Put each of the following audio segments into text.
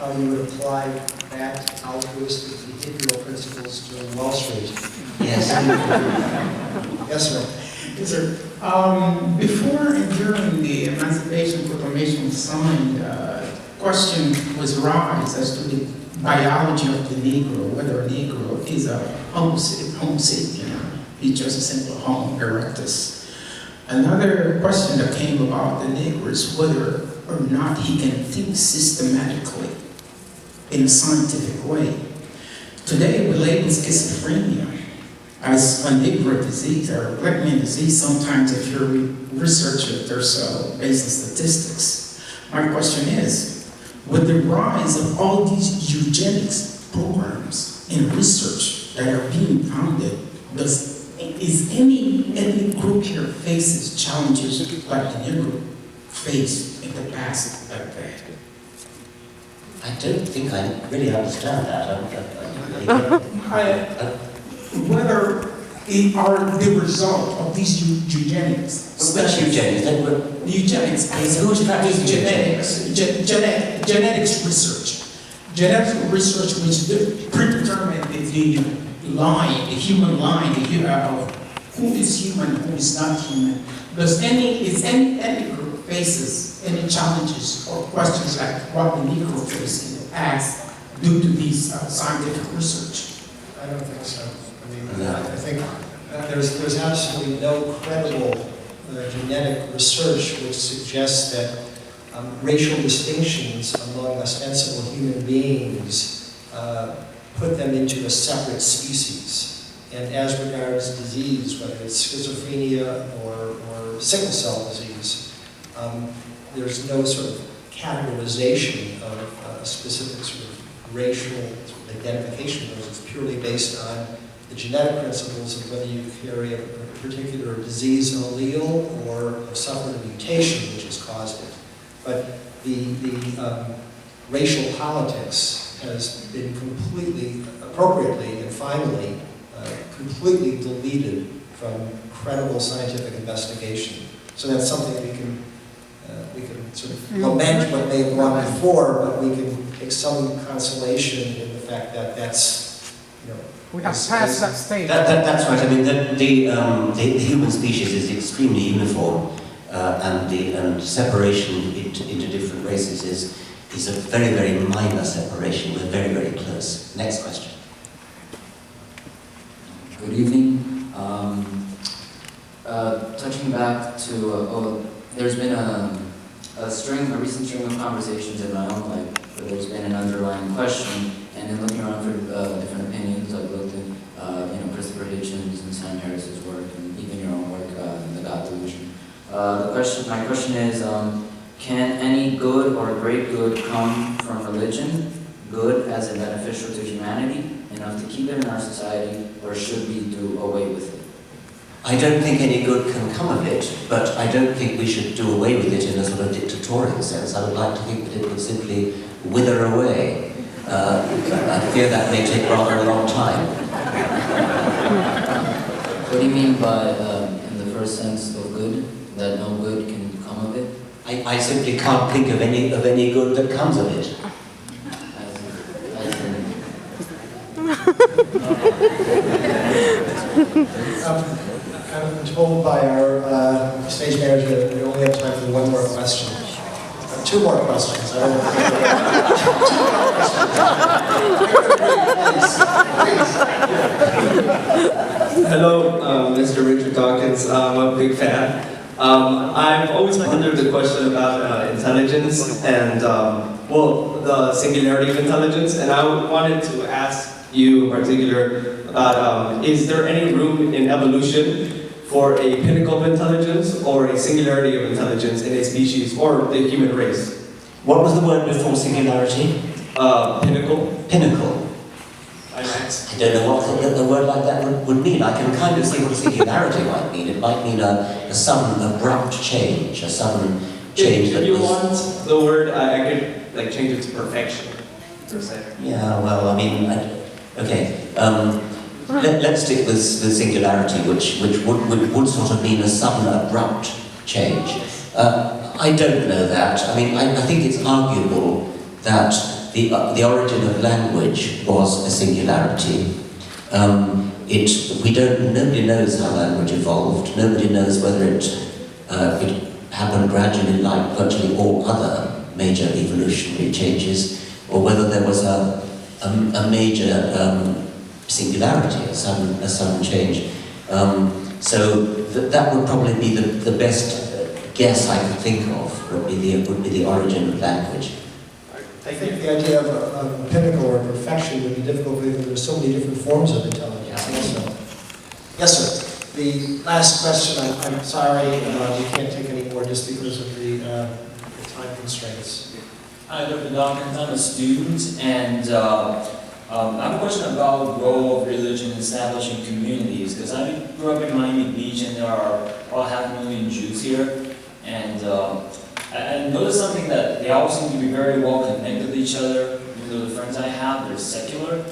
how you would apply that altruistic behavioral principles to Wall Street. Yes. Yes, sir. Yes, sir. Before and during the Emancipation Proclamation was signed, question was raised as to the biology of the Negro, whether a Negro is a homo sapien, he's just a simple homo erectus. Another question that came about the Negro is whether or not he can think systematically in a scientific way. Today we label schizophrenia as a Negro disease or a black man disease. Sometimes if you research it, there's based on statistics. My question is, with the rise of all these eugenics programs and research that are being founded, is any ethnic group here faces challenges like the Negro faced in the past like that? I don't think I really understand that. Whether it are the result of these eugenics. Which eugenics? Eugenics. Who's practicing genetics? Genetics research. Genetics research which predetermine the line, the human line, who is human, who is not human. Is any ethnic group faces any challenges or questions like what the Negro faced in the past due to these scientific research? I don't think so. I mean, I think there's absolutely no credible genetic research which suggests that racial distinctions among ostensible human beings put them into a separate species. And as regards disease, whether it's schizophrenia or sickle cell disease, there's no sort of categorization of specific sort of racial identification. It's purely based on the genetic principles of whether you carry a particular disease allele or have suffered a mutation which has caused it. But the racial politics has been completely, appropriately and finally, completely deleted from credible scientific investigation. So that's something we can sort of lament what may have gone before, but we can take some consolation in the fact that that's, we have passed that stage. That's right. I mean, the human species is extremely uniform, and separation into different races is a very, very minor separation. We're very, very close. Next question. Good evening. Touching back to, there's been a recent string of conversations in my own life where there's been an underlying question, and then looking around for different opinions, I've looked at, Christopher Hitchens and Sam Harris's work, and even your own work, The God Delusion. My question is, can any good or great good come from religion, good as in beneficial to humanity, enough to keep it in our society, or should we do away with it? I don't think any good can come of it, but I don't think we should do away with it in a sort of dictatorial sense. I would like to think that it would simply wither away. I fear that may take rather a long time. What do you mean by, in the first sense of good, that no good can come of it? I simply can't think of any good that comes of it. I've been told by our stage manager that we only have time for one more question. Two more questions. I don't know. Hello, Mr. Richard Dawkins. I'm a big fan. I've always wondered the question about intelligence and, the singularity of intelligence, and I wanted to ask you in particular about, is there any room in evolution for a pinnacle of intelligence or a singularity of intelligence in a species or the human race? What was the word before singularity? Pinnacle. Pinnacle. I don't know what the word like that would mean. I can kind of see what singularity might mean. It might mean a sudden abrupt change, a sudden change that If you want the word, I could change it to perfection, per se. Yeah, well, I mean, okay. Let's stick with the singularity, which would sort of mean a sudden abrupt change. I don't know that. I mean, I think it's arguable that the origin of language was a singularity. Nobody knows how language evolved. Nobody knows whether it happened gradually, like virtually all other major evolutionary changes, or whether there was a major singularity, a sudden change. So that would probably be the best guess I could think of. Would be the origin of language. I think the idea of a pinnacle or perfection would be difficult because there are so many different forms of intelligence also. Yes, sir. The last question, I'm sorry, we can't take any more just because of the time constraints. Hi, Dr. Dawkins. I'm a student, and I have a question about the role of religion in establishing communities, because I grew up in Miami Beach, and there are about 500,000 Jews here, and I noticed something that they all seem to be very well connected with each other, even though the friends I have, they're secular.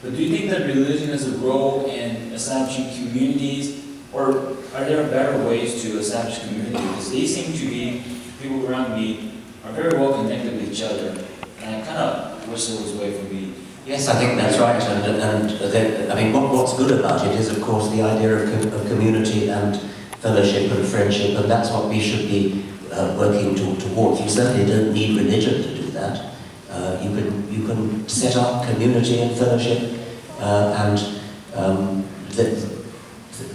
But do you think that religion has a role in establishing communities, or are there better ways to establish communities? Because they seem to be, people around me are very well connected with each other, and I kind of wish there was a way for me. Yes, I think that's right, and I mean, what's good about it is, of course, the idea of community and fellowship and friendship, and that's what we should be working towards. You certainly don't need religion to do that. You can set up community and fellowship, and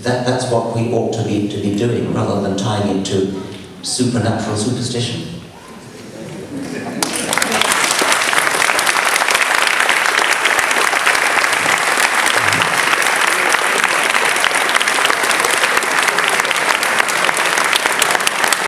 that's what we ought to be doing, rather than tying it to supernatural superstition.